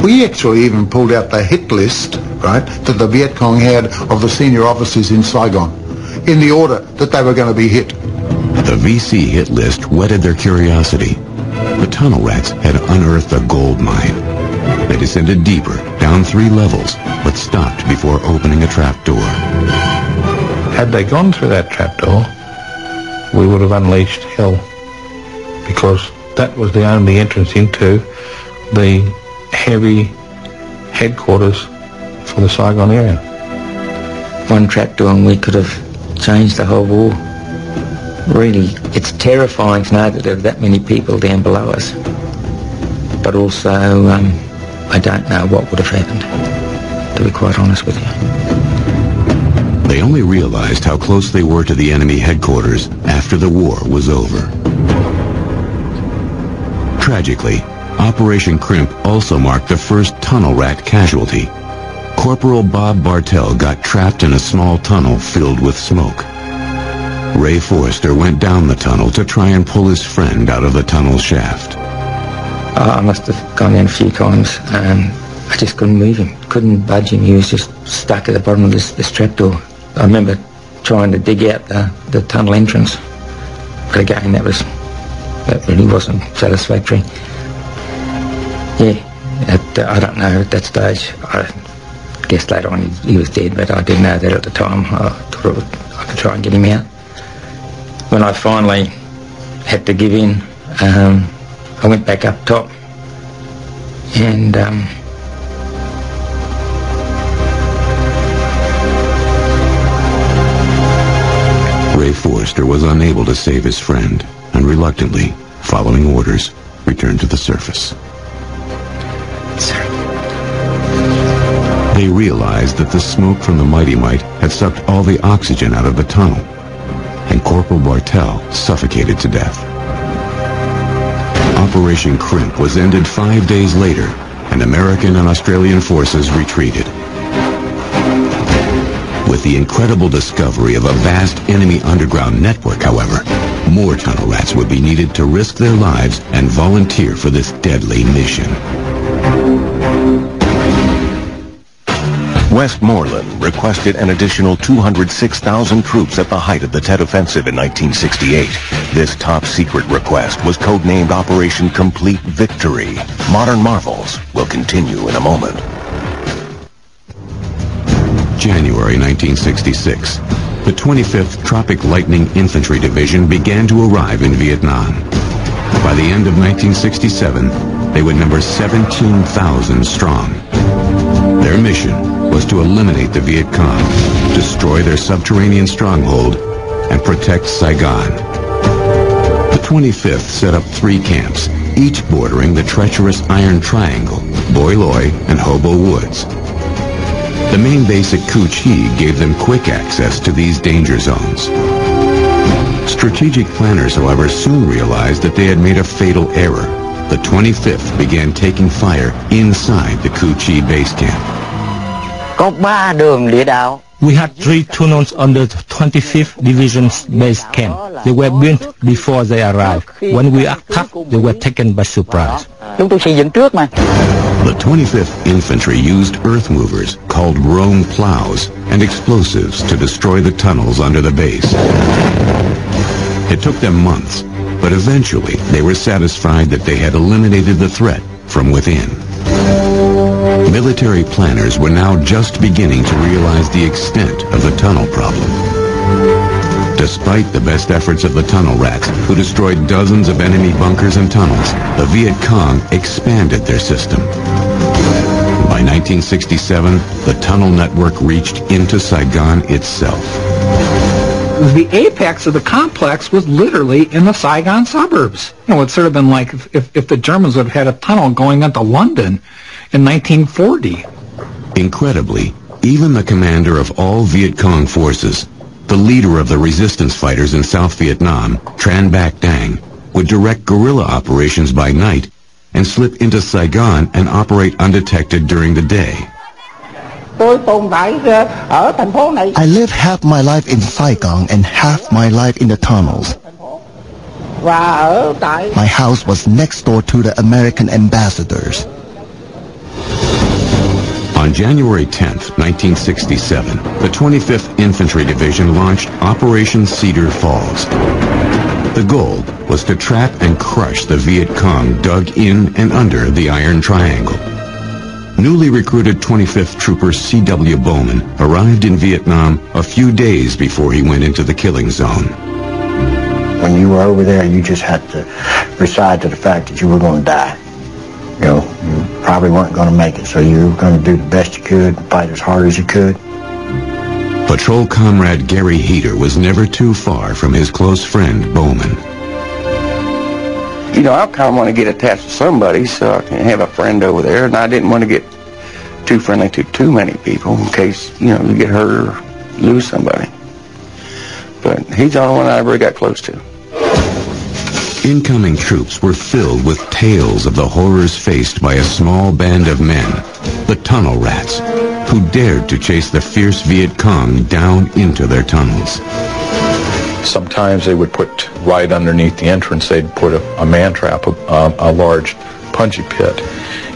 We actually even pulled out the hit list, right, that the Viet Cong had of the senior officers in Saigon, in the order that they were going to be hit. The VC hit list whetted their curiosity. The tunnel rats had unearthed a gold mine. They descended deeper, down 3 levels, but stopped before opening a trapdoor. Had they gone through that trapdoor, we would have unleashed hell, because that was the only entrance into the heavy headquarters for the Saigon area. One trapdoor and we could have changed the whole war. Really, it's terrifying to know that there are that many people down below us. But also, I don't know what would have happened, to be quite honest with you. They only realized how close they were to the enemy headquarters after the war was over. Tragically, Operation Crimp also marked the first tunnel rat casualty. Corporal Bob Bartell got trapped in a small tunnel filled with smoke. Ray Forrester went down the tunnel to try and pull his friend out of the tunnel shaft. I must have gone in a few times and I just couldn't move him, couldn't budge him. He was just stuck at the bottom of this trapdoor. I remember trying to dig out the tunnel entrance, but again that really wasn't satisfactory. Yeah, I don't know at that stage. I guess later on he was dead, but I didn't know that at the time. I thought I could try and get him out. When I finally had to give in, I went back up top and Ray Forrester was unable to save his friend and reluctantly, following orders, returned to the surface. They realized that the smoke from the Mighty Mite had sucked all the oxygen out of the tunnel, and Corporal Bartell suffocated to death. Operation Crimp was ended 5 days later, and American and Australian forces retreated. With the incredible discovery of a vast enemy underground network, however, more tunnel rats would be needed to risk their lives and volunteer for this deadly mission. Westmoreland requested an additional 206,000 troops at the height of the Tet Offensive in 1968. This top-secret request was codenamed Operation Complete Victory. Modern marvels will continue in a moment. January 1966. The 25th Tropic Lightning Infantry Division began to arrive in Vietnam. By the end of 1967, they would number 17,000 strong. Their mission was to eliminate the Viet Cong, destroy their subterranean stronghold, and protect Saigon. The 25th set up 3 camps, each bordering the treacherous Iron Triangle, Boi Loi, and Hobo Woods. The main base at Cu Chi gave them quick access to these danger zones. Strategic planners, however, soon realized that they had made a fatal error. The 25th began taking fire inside the Cu Chi base camp. We had 3 tunnels under the 25th Division's base camp. They were built before they arrived. When we attacked, they were taken by surprise. The 25th Infantry used earth movers, called Rome plows, and explosives to destroy the tunnels under the base. It took them months, but eventually they were satisfied that they had eliminated the threat from within. Military planners were now just beginning to realize the extent of the tunnel problem. Despite the best efforts of the tunnel rats, who destroyed dozens of enemy bunkers and tunnels, the Viet Cong expanded their system. By 1967, the tunnel network reached into Saigon itself. The apex of the complex was literally in the Saigon suburbs. You know, it's sort of been like if the Germans would have had a tunnel going into London in 1940. Incredibly, even the commander of all Viet Cong forces, the leader of the resistance fighters in South Vietnam, Tran Bac Dang, would direct guerrilla operations by night and slip into Saigon and operate undetected during the day. I live half my life in Saigon and half my life in the tunnels. My house was next door to the American ambassadors. On January 10, 1967, the 25th Infantry Division launched Operation Cedar Falls. The goal was to trap and crush the Viet Cong dug in and under the Iron Triangle. Newly recruited 25th Trooper C.W. Bowman arrived in Vietnam a few days before he went into the killing zone. When you were over there, you just had to reside to the fact that you were going to die. You know, you probably weren't going to make it, so you were going to do the best you could, fight as hard as you could. Patrol comrade Gary Heater was never too far from his close friend Bowman. You know, I kind of want to get attached to somebody so I can have a friend over there, and I didn't want to get too friendly to too many people in case, you know, you get hurt or lose somebody. But he's the only one I ever got close to. Incoming troops were filled with tales of the horrors faced by a small band of men, the Tunnel Rats, who dared to chase the fierce Viet Cong down into their tunnels. Sometimes they would put right underneath the entrance, they'd put a man trap, a large punji pit.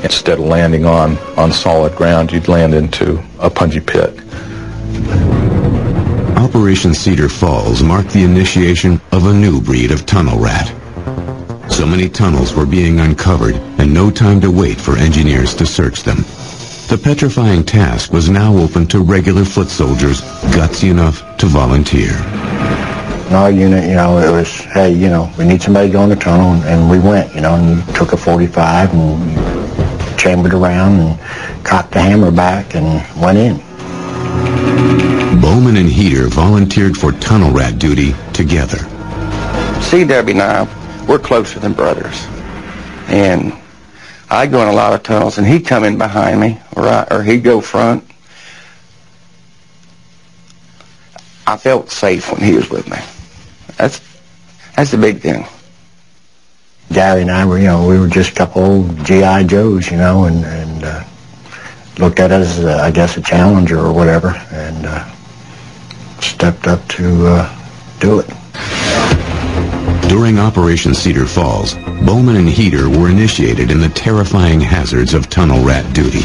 Instead of landing on solid ground, you'd land into a punji pit. Operation Cedar Falls marked the initiation of a new breed of tunnel rat. So many tunnels were being uncovered and no time to wait for engineers to search them. The petrifying task was now open to regular foot soldiers gutsy enough to volunteer. In our unit, you know, it was, hey, you know, we need somebody to go in the tunnel, and we went, you know, and you took a 45 and you chambered around and cocked the hammer back and went in. Bowman and Heater volunteered for tunnel rat duty together. CW and I, we're closer than brothers. And I'd go in a lot of tunnels, and he'd come in behind me, or he'd go front. I felt safe when he was with me. That's the big thing. Gary and I were, you know, we were just a couple old G.I. Joes, you know, and looked at us as, I guess, a challenger or whatever, and stepped up to do it. During Operation Cedar Falls, Bowman and Heater were initiated in the terrifying hazards of tunnel rat duty.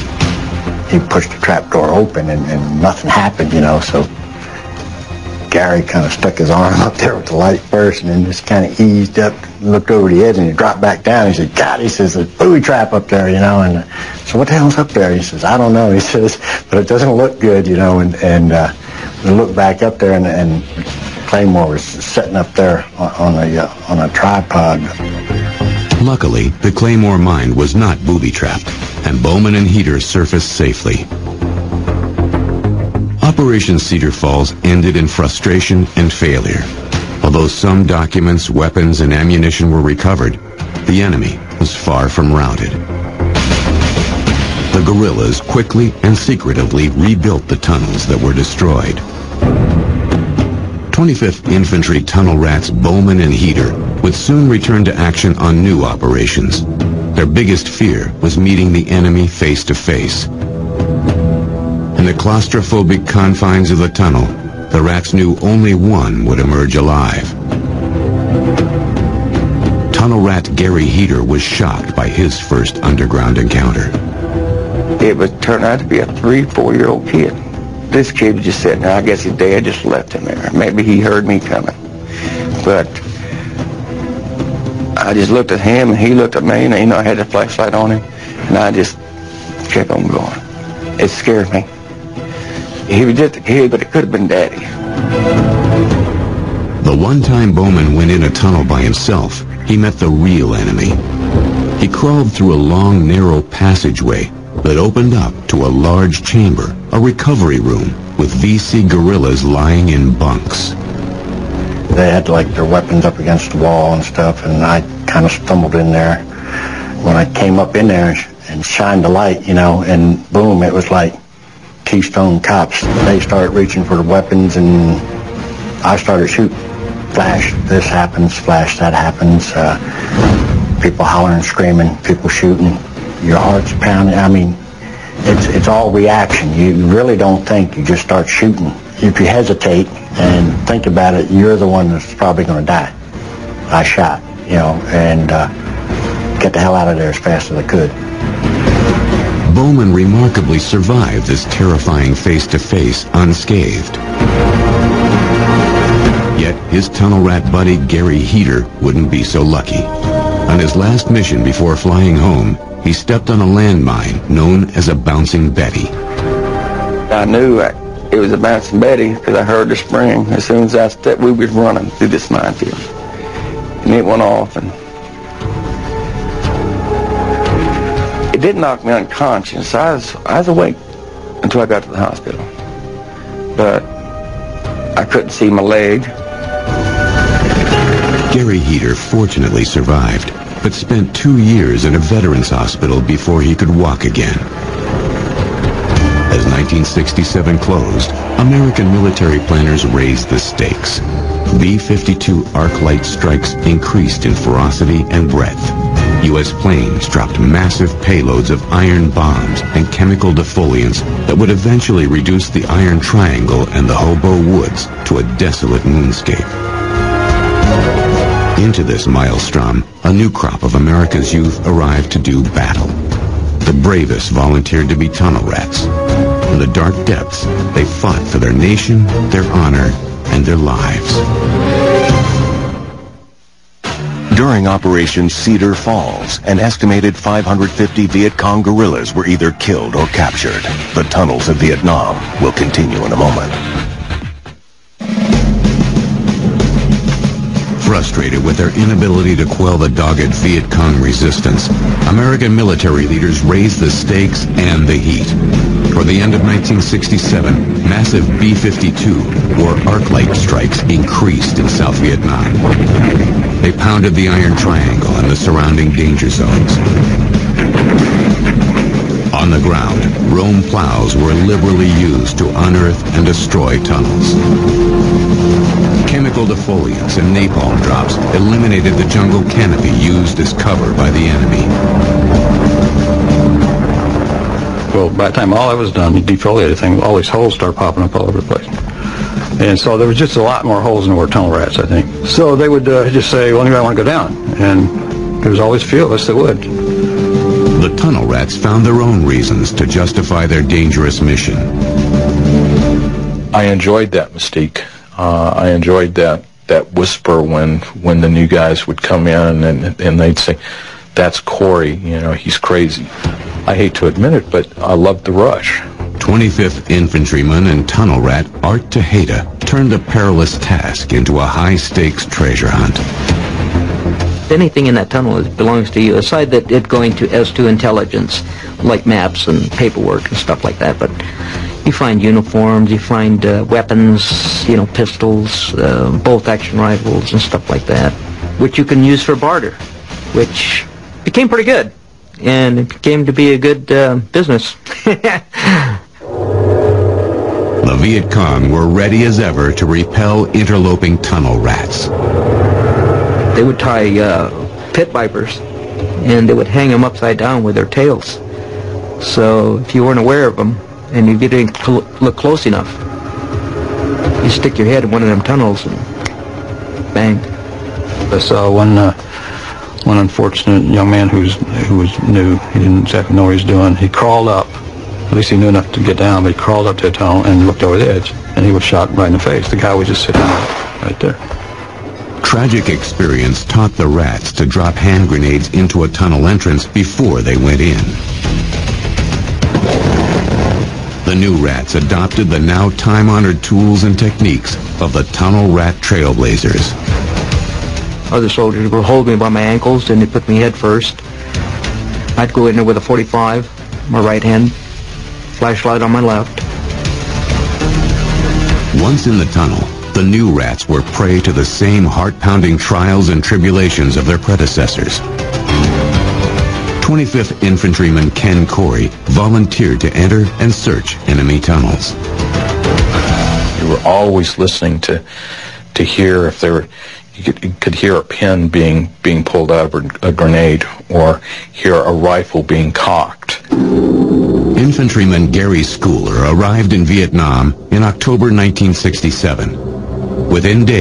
He pushed the trap door open and nothing happened, you know, so Gary kind of stuck his arm up there with the light first and then just kind of eased up, looked over the edge, and he dropped back down. He said, God, he says, there's a booby trap up there, you know, and so what the hell's up there? He says, I don't know. He says, but it doesn't look good, you know, and we looked back up there and Claymore was sitting up there on a tripod. Luckily, the Claymore mine was not booby-trapped, and Bowman and Heater surfaced safely. Operation Cedar Falls ended in frustration and failure. Although some documents, weapons, and ammunition were recovered, the enemy was far from routed. The guerrillas quickly and secretively rebuilt the tunnels that were destroyed. 25th Infantry Tunnel Rats Bowman and Heater would soon return to action on new operations. Their biggest fear was meeting the enemy face to face. In the claustrophobic confines of the tunnel, the rats knew only one would emerge alive. Tunnel rat Gary Heater was shocked by his first underground encounter. It would turn out to be a 3-4-year-old kid. This kid was just sitting there. I guess his dad just left him there. Maybe he heard me coming. But I just looked at him, and he looked at me, and you know, I had the flashlight on him, and I just kept on going. It scared me. He was just a kid, but it could have been Daddy. The one time Bowman went in a tunnel by himself, he met the real enemy. He crawled through a long, narrow passageway that opened up to a large chamber, a recovery room, with VC guerrillas lying in bunks. They had like their weapons up against the wall and stuff, and I kind of stumbled in there. When I came up in there and shined the light, you know, and boom, it was like Keystone Cops. They started reaching for the weapons, and I started shooting. Flash, this happens, flash, that happens. People hollering, screaming, people shooting. Your heart's pounding. I mean, it's all reaction. You really don't think. You just start shooting. If you hesitate and think about it, you're the one that's probably going to die. I shot, you know, and get the hell out of there as fast as I could. Bowman remarkably survived this terrifying face-to-face unscathed. Yet his tunnel rat buddy Gary Heater wouldn't be so lucky. On his last mission before flying home, he stepped on a landmine known as a Bouncing Betty. I knew it was a Bouncing Betty because I heard the spring. As soon as I stepped, we was running through this minefield. And it went off, and it did knock me unconscious. I was awake until I got to the hospital. But I couldn't see my leg. Gary Heater fortunately survived, but spent 2 years in a veterans hospital before he could walk again. As 1967 closed, American military planners raised the stakes. B-52 arc light strikes increased in ferocity and breadth. U.S. planes dropped massive payloads of iron bombs and chemical defoliants that would eventually reduce the Iron Triangle and the Hobo Woods to a desolate moonscape. Into this maelstrom, a new crop of America's youth arrived to do battle. The bravest volunteered to be tunnel rats. In the dark depths, they fought for their nation, their honor, and their lives. During Operation Cedar Falls, an estimated 550 Viet Cong guerrillas were either killed or captured. The tunnels of Vietnam will continue in a moment. Frustrated with their inability to quell the dogged Viet Cong resistance, American military leaders raised the stakes and the heat. Toward the end of 1967, massive B-52 or arc light strikes increased in South Vietnam. They pounded the Iron Triangle and the surrounding danger zones. On the ground, Rome plows were liberally used to unearth and destroy tunnels. Chemical defoliants and napalm drops eliminated the jungle canopy used as cover by the enemy. Well, by the time all that was done, you defoliated things, all these holes started popping up all over the place. And so there was just a lot more holes than there were tunnel rats, I think. So they would just say, well, anybody want to go down? And there was always a few of us that would. The tunnel rats found their own reasons to justify their dangerous mission. I enjoyed that mystique. I enjoyed that whisper when the new guys would come in and they'd say, that's Corey, you know, he's crazy. I hate to admit it, but I loved the rush. 25th Infantryman and tunnel rat Art Tejeda turned a perilous task into a high-stakes treasure hunt. Anything in that tunnel belongs to you, aside that it going to S2 intelligence, like maps and paperwork and stuff like that. But you find uniforms, you find weapons, you know, pistols, bolt-action rifles and stuff like that, which you can use for barter, which became pretty good. And it came to be a good business. The Viet Cong were ready as ever to repel interloping tunnel rats. They would tie pit vipers, and they would hang them upside down with their tails. So if you weren't aware of them, and you didn't look close enough, you stick your head in one of them tunnels and bang. I saw one unfortunate young man who was new. He didn't exactly know what he was doing. He crawled up. At least he knew enough to get down, but he crawled up to a tunnel and looked over the edge, and he was shot right in the face. The guy was just sitting right there. Tragic experience taught the rats to drop hand grenades into a tunnel entrance before they went in. The new rats adopted the now time-honored tools and techniques of the tunnel rat trailblazers. Other soldiers would hold me by my ankles and they put me head first. I'd go in there with a 45, my right hand, flashlight on my left. Once in the tunnel, the new rats were prey to the same heart-pounding trials and tribulations of their predecessors. 25th Infantryman Ken Corey volunteered to enter and search enemy tunnels. You were always listening to hear if there were, you could hear a pin being pulled out of a grenade or hear a rifle being cocked. Infantryman Gary Schooler arrived in Vietnam in October 1967. Within days,